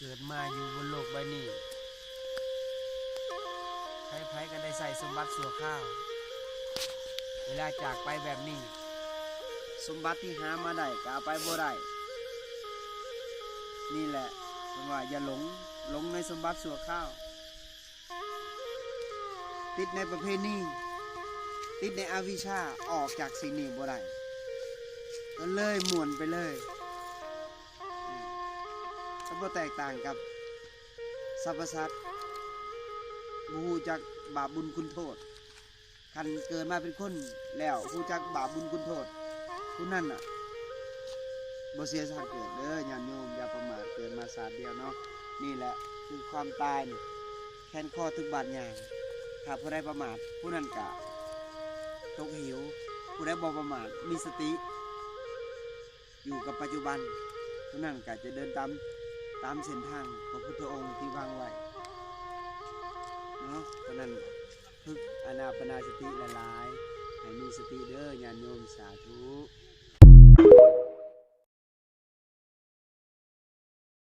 เกิดมาอยู่บนโลกใบนี้ไผๆก็ได้ใส่สมบัติสั่วข้าว เวลาจากไปแบบนี้ สมบัติที่หามาได้ก็เอาไปบ่ได้นี่แหละเพิ่นว่าอย่าหลงในสมบัติสั่วข้าว ติดในประเพณีติดในอวิชชาออกจากสิ่งนี้บ่ได้ก็เลยหมุนไปเลยก็บ่แตกต่างกับสรรพสัตว์บ่ฮู้จักบาปบุญคุณโทษคันเกิดมาเป็นคนแล้วฮู้จักบาปบุญคุณโทษผู้นั้นน่ะบ่เสียชาติเกิดเด้อญาติโยมอย่าประมาทเกิดมาชาติเดียวเนาะนี่แหละคือความตายนี่แค้นข้อทุกบาดอย่างถ้าผู้ใดประมาทผู้นั้นก็ตกหิวผู้ใดบ่ประมาทมีสติอยู่กับปัจจุบันผู้นั้นก็จะเดินตามเส้นทางของพุทธองค์ที่วางไว้เนาะเพราะนั้นฝึกอานาปานสติหลายๆให้มีสติเด้อญาติโยมสาธุ